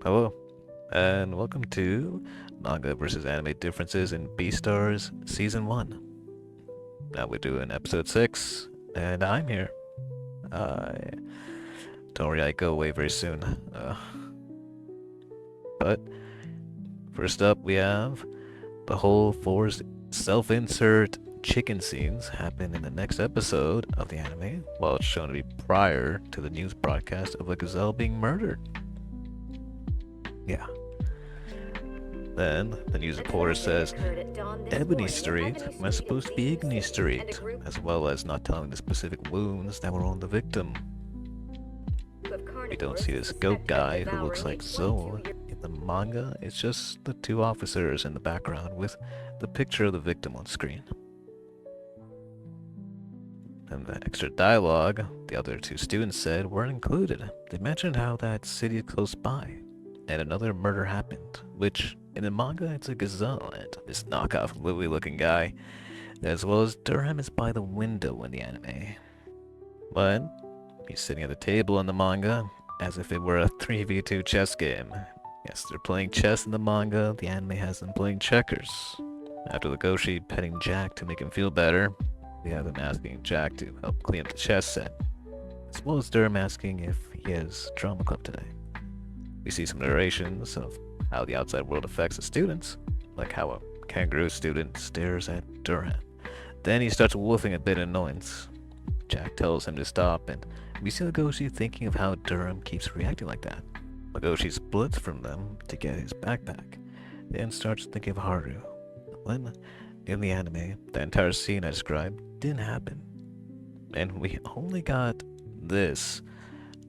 Hello, and welcome to Manga vs. Anime Differences in Beastars Season 1. Now we're doing Episode 6, and I'm here. Don't worry, I go away very soon. But first up, we have the whole forced self-insert chicken scenes happen in the next episode of the anime, while it's shown to be prior to the news broadcast of a gazelle being murdered. Yeah. Then the news reporter says Ebony Street was supposed to be Igni Street, as well as not telling the specific wounds that were on the victim. We don't see this goat guy who looks like Zoe. In the manga, it's just the two officers in the background with the picture of the victim on screen. And the extra dialogue the other two students said weren't included. They mentioned how that city is close by, and another murder happened, which in the manga it's a gazelle and this knockoff Louis looking guy, as well as Durham is by the window in the anime. But he's sitting at the table in the manga as if it were a 3v2 chess game. Yes, they're playing chess in the manga, the anime has them playing checkers. After Legoshi petting Jack to make him feel better, we have them asking Jack to help clean up the chess set, as well as Durham asking if he has drama club today. We see some narrations of how the outside world affects the students, like how a kangaroo student stares at Durham. Then he starts woofing a bit of annoyance. Jack tells him to stop, and we see Legoshi thinking of how Durham keeps reacting like that. Legoshi splits from them to get his backpack, then starts thinking of Haru. When, in the anime, the entire scene I described didn't happen, and we only got this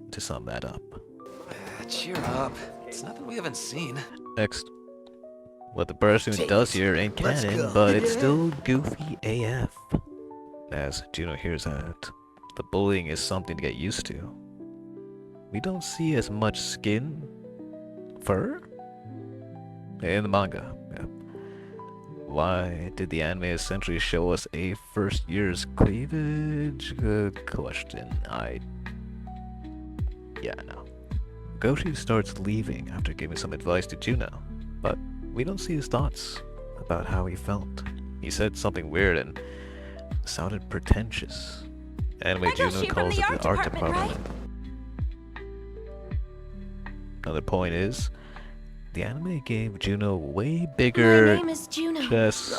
to sum that up. Cheer up. It's nothing we haven't seen. Next. What the person does here ain't canon, but it's still goofy AF. As Juno hears that, the bullying is something to get used to. We don't see as much skin, fur, in the manga. Yeah. Why did the anime essentially show us a first year's cleavage? Good question. Yeah, no. Goshi starts leaving after giving some advice to Juno, but we don't see his thoughts about how he felt. He said something weird and sounded pretentious. Anyway, Juno calls it the art department. Another point is, the anime gave Juno way bigger My name is Juno.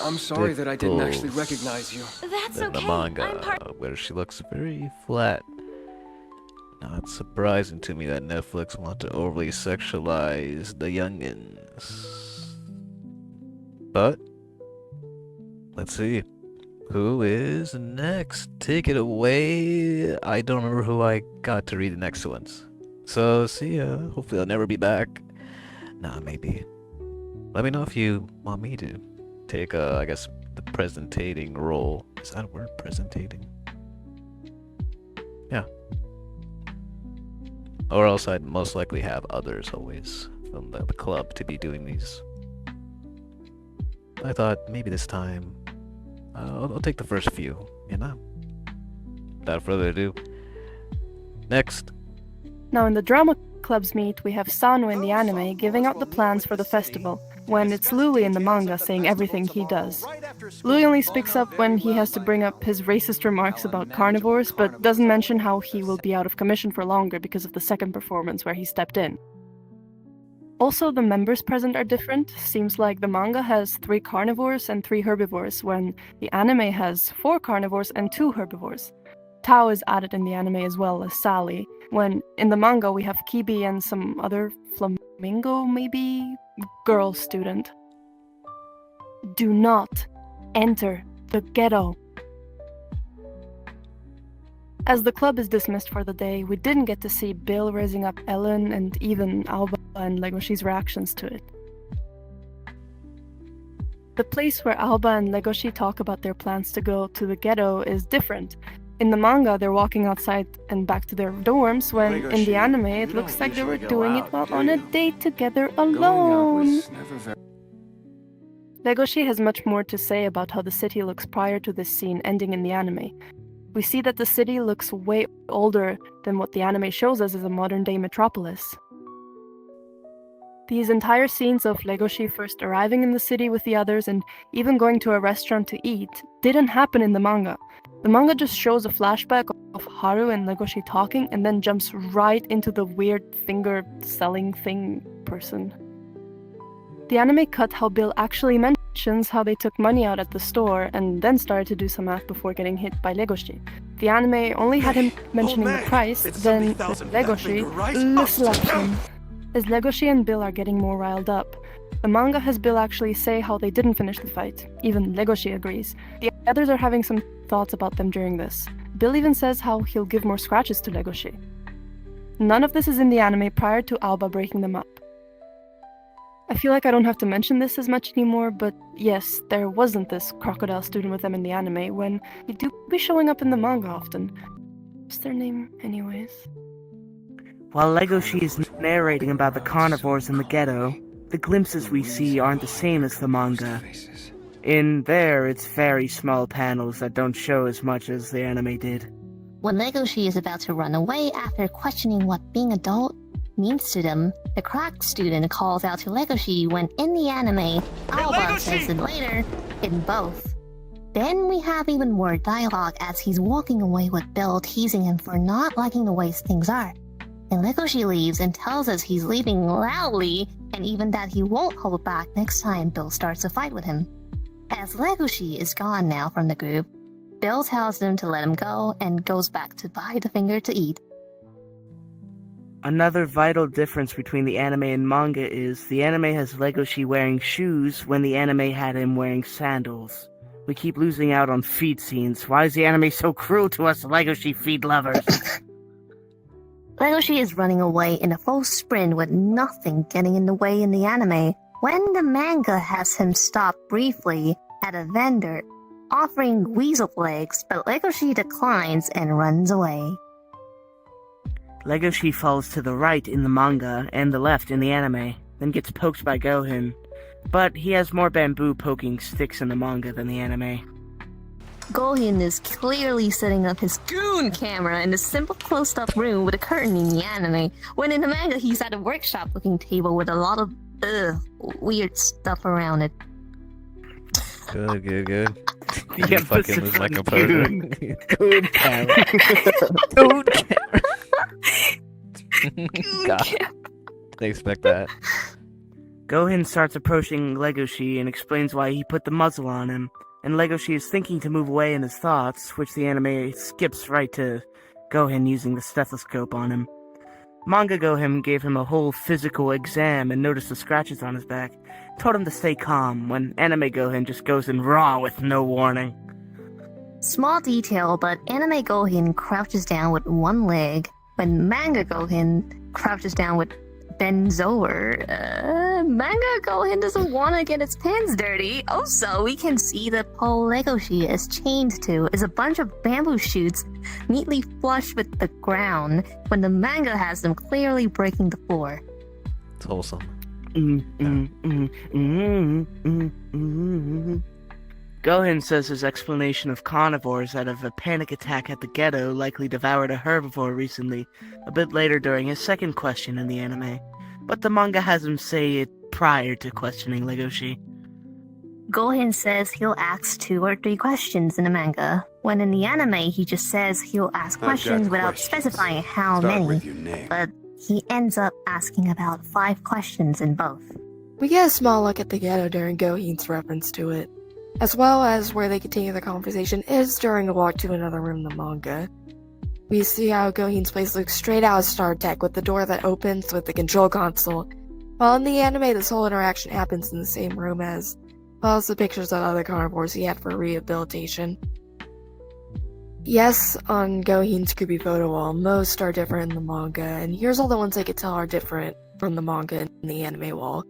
I'm sorry that I didn't actually recognize you. That's than okay. the manga, I'm part. where she looks very flat. Not surprising to me that Netflix want to overly sexualize the youngins. But let's see. Who is next? Take it away. I don't remember who I got to read the next ones. So see ya. Hopefully I'll never be back. Nah, maybe. Let me know if you want me to take I guess the presentating role. Is that a word? Presentating? Yeah. Or else I'd most likely have others always from the club to be doing these. I thought maybe this time I'll take the first few, you know? Without further ado, next. Now in the drama club's meet, we have Sano in the anime giving out the plans for the festival, when it's Louis in the manga saying everything he does. Louis only speaks up when he has to bring up his racist remarks about carnivores, but doesn't mention how he will be out of commission for longer because of the second performance where he stepped in. Also, the members present are different. Seems like the manga has 3 carnivores and 3 herbivores, when the anime has 4 carnivores and 2 herbivores. Tao is added in the anime as well as Sally, when in the manga we have Kibi and some other flamingo, maybe, girl student. Do not enter the ghetto. As the club is dismissed for the day, we didn't get to see Bill raising up Ellen and even Alba and Legoshi's reactions to it. The place where Alba and Legoshi talk about their plans to go to the ghetto is different. In the manga, they're walking outside and back to their dorms, when in the anime, it looks like they were doing it while on a date together alone. Legoshi has much more to say about how the city looks prior to this scene ending in the anime. We see that the city looks way older than what the anime shows us as a modern-day metropolis. These entire scenes of Legoshi first arriving in the city with the others and even going to a restaurant to eat didn't happen in the manga. The manga just shows a flashback of Haru and Legoshi talking and then jumps right into the weird finger-selling thing person. The anime cut how Bill actually mentions how they took money out at the store and then started to do some math before getting hit by Legoshi. The anime only had him mentioning the price, then Legoshi, listen. As Legoshi and Bill are getting more riled up, the manga has Bill actually say how they didn't finish the fight. Even Legoshi agrees. The others are having some thoughts about them during this. Bill even says how he'll give more scratches to Legoshi. None of this is in the anime prior to Alba breaking them up. I feel like I don't have to mention this as much anymore, but yes, there wasn't this crocodile student with them in the anime when they do be showing up in the manga often. What's their name anyways? While Legoshi is narrating about the carnivores in the ghetto, the glimpses we see aren't the same as the manga. In there, it's very small panels that don't show as much as the anime did. When Legoshi is about to run away after questioning what being adult means to them, the crack student calls out to Legoshi when in the anime, Alba says it later, in both. Then we have even more dialogue as he's walking away with Bill teasing him for not liking the way things are. And Legoshi leaves and tells us he's leaving loudly and even that he won't hold back next time Bill starts a fight with him. As Legoshi is gone now from the group, Bill tells them to let him go and goes back to buy the finger to eat. Another vital difference between the anime and manga is the anime has Legoshi wearing shoes when the anime had him wearing sandals. We keep losing out on feet scenes. Why is the anime so cruel to us Legoshi feet lovers? Legoshi is running away in a full sprint with nothing getting in the way in the anime when the manga has him stop briefly at a vendor offering weasel legs, but Legoshi declines and runs away. Legoshi falls to the right in the manga and the left in the anime, then gets poked by Gohan. But he has more bamboo poking sticks in the manga than the anime. Gohan is clearly setting up his goon camera in a simple closed-up room with a curtain in the anime, when in the manga he's at a workshop-looking table with a lot of weird stuff around it. Good. The You fucking lose my composure. Goon camera. Goon camera. God, didn't expect that. Gohan starts approaching Legoshi and explains why he put the muzzle on him, and Legoshi is thinking to move away in his thoughts, which the anime skips right to Gohan using the stethoscope on him. Manga Gohan gave him a whole physical exam and noticed the scratches on his back, told him to stay calm, when anime Gohan just goes in raw with no warning. Small detail, but anime Gohan crouches down with one leg, when manga Gohan crouches down with bends over. Manga Gohan doesn't want to get his pants dirty. Also, we can see the pole Legoshi is chained to is a bunch of bamboo shoots neatly flush with the ground, when the manga has them clearly breaking the floor. It's wholesome. Gohan says his explanation of carnivores out of a panic attack at the ghetto likely devoured a herbivore recently, a bit later during his second question in the anime, but the manga has him say it prior to questioning Legoshi. Gohan says he'll ask 2 or 3 questions in the manga, when in the anime he just says he'll ask questions without specifying how many, but he ends up asking about 5 questions in both. We get a small look at the ghetto during Gohan's reference to it, as well as where they continue the conversation is during a walk to another room in the manga. We see how Gohan's place looks straight out of Star Trek with the door that opens with the control console, while in the anime this whole interaction happens in the same room as well as the pictures of other carnivores he had for rehabilitation. Yes, on Gohan's creepy photo wall, most are different in the manga, and here's all the ones I could tell are different from the manga and the anime wall.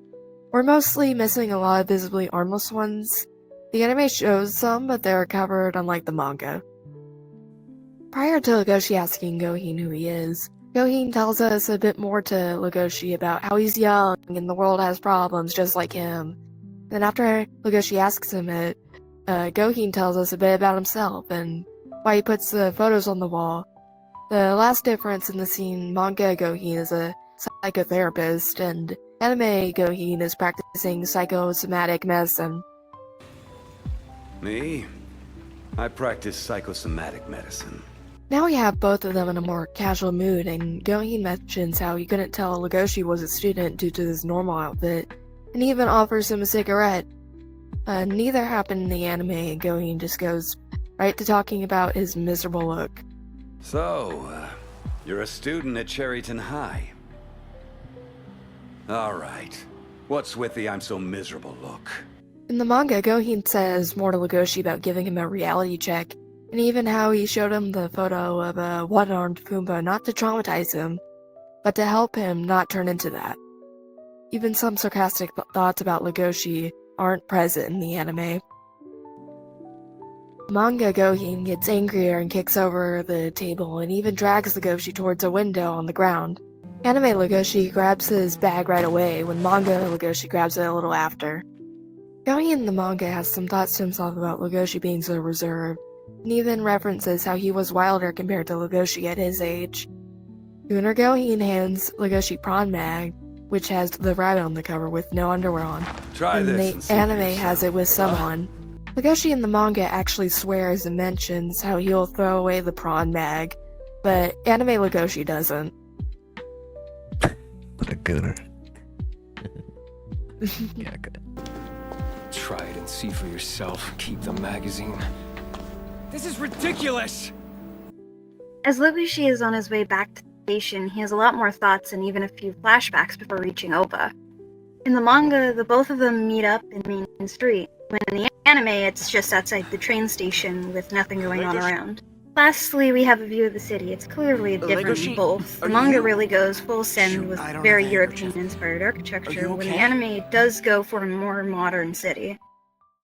We're mostly missing a lot of visibly armless ones. The anime shows some, but they're covered unlike the manga. Prior to Legoshi asking Gohan who he is, Gohan tells us a bit more to Legoshi about how he's young and the world has problems just like him. Then after Legoshi asks him it, Gohan tells us a bit about himself and why he puts the photos on the wall. The last difference in the scene, manga Gohan is a psychotherapist, and Anime Goheen is practicing psychosomatic medicine. Me? I practice psychosomatic medicine. Now we have both of them in a more casual mood, and Goheen mentions how he couldn't tell Legoshi was a student due to his normal outfit, and even offers him a cigarette. Neither happened in the anime, and Goheen just goes right to talking about his miserable look. So, you're a student at Cherryton High. Alright. What's with the I'm so miserable look? In the manga, Goheen says more to Legoshi about giving him a reality check, and even how he showed him the photo of a one-armed Pumbaa not to traumatize him, but to help him not turn into that. Even some sarcastic thoughts about Legoshi aren't present in the anime. Manga Goheen gets angrier and kicks over the table and even drags Legoshi towards a window on the ground. Anime Legoshi grabs his bag right away when manga Legoshi grabs it a little after. Goheen in the manga has some thoughts to himself about Legoshi being so reserved, and even references how he was wilder compared to Legoshi at his age. Gunnar Goheen hands Legoshi Prawn Mag, which has the rabbit on the cover with no underwear on, Try and this the see anime for yourself. has it with some on. Legoshi in the manga actually swears and mentions how he'll throw away the Prawn Mag, but anime Legoshi doesn't. What a gooner. Yeah, good. Try it and see for yourself. Keep the magazine. This is ridiculous! As Legoshi is on his way back to the station, he has a lot more thoughts and even a few flashbacks before reaching Oba. In the manga, the both of them meet up in the main street, when in the anime it's just outside the train station with nothing going on around. Lastly, we have a view of the city. It's clearly different in both. The manga really goes full send with very European-inspired architecture, when the anime does go for a more modern city.